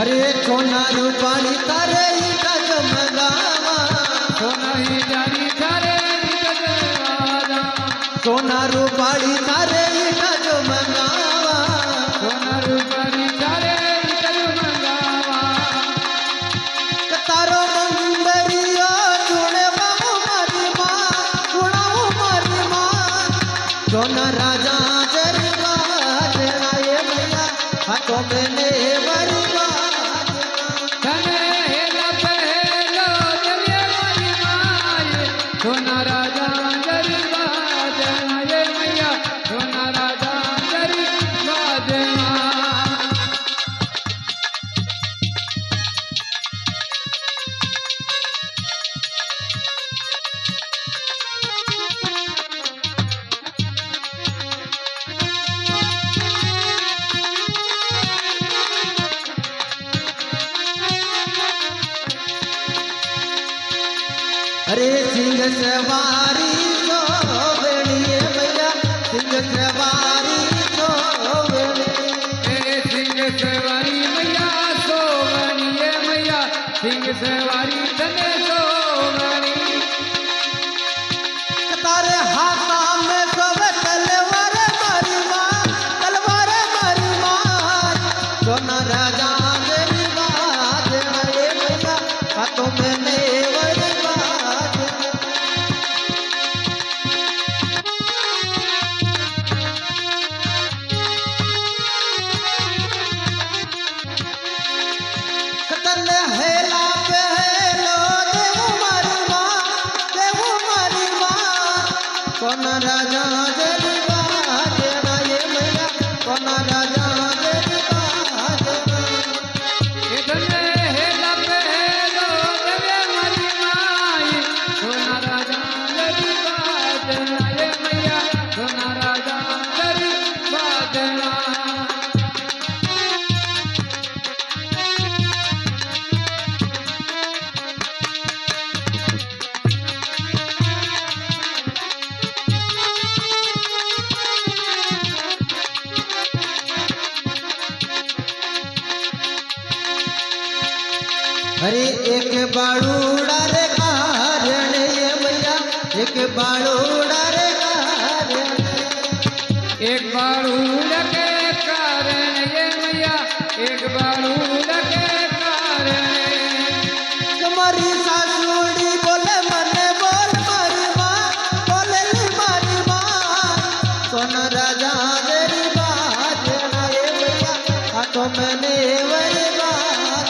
अरे सोना रूपाली तारे ईटा जमगावा सोना ही जानी थारे जगवादा सोना रूपाली तारे ईटा जमगावा सोना रूपाली थारे जगवादा तारो मंदरियो जुड़े बाबू मारी माँ सोना राजा जरवा जनाए मैया हाथों में ने बरवा धने हेला पहलो जले मारी माए सोना राजा जरवा जनाए मैया सोना राजा जरवा जना अरे सिंह सवारी तो बेड़िए मैया सिंह सवारी तो बेड़िए सिंह सवारी मैया सोवनिए मैया सिंह सवारी धने सोवनी तारे हाथा में सब तलवार मारी माँ सोना राजा मेरी बात है मैया हाथों में नेवरी बात कतले हेला पे हेलो देव मारी माँ सोना राजा मेरी बात है मैया सोना राजा मेरी बात धने हेला पहलो जले मारी माई सोना राजा जरी बाजनाए मैया सोना राजा जरी बाजना अरे एक बाड़ूड़ा रे कारण ये मैया एक बाड़ूड़ा रे कारण एक बारूद के कारण ये मैया एक बारूद के कारण तुम्हारी सासुड़ी बोले मने बोल मारी माँ बोले ली मारी माँ सोना राजा मेरी बात ना ये मैया हाथों में नेवरी बात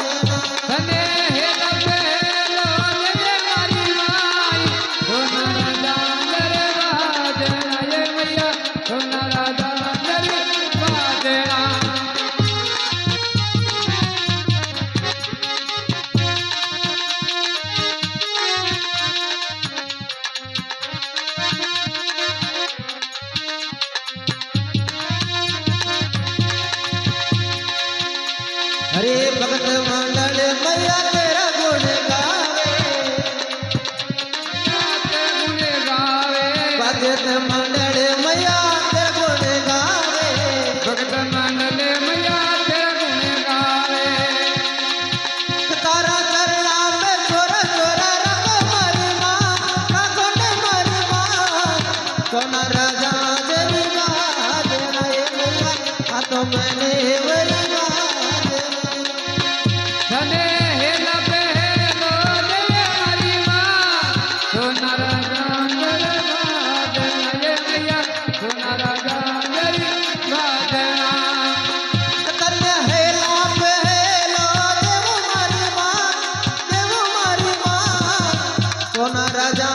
धने हेला पहलो जले मारी माई सोना राजा जरे बाजनाए मैया सोना राजा जरे बाजना अरे भगत मंडल मैया तेरा गुण गावे गुण गावे भगत मंडल मैया तेरा गुण गावे भगत मंडल मैया तेरा गुण गावे तारा चरना में छोरा छोरा रखो मारी माँ रखो ने मारी माँ सोना राजा मेरी बात ना ये मैया हाथों में नेवरी बात धने हेला पहलो जले मारी माँ सोना राजा जरे बाजनाए मैया सोना राजा जरे बाजना कतले हेला पे हेलो देव मारी माँ सोना राजा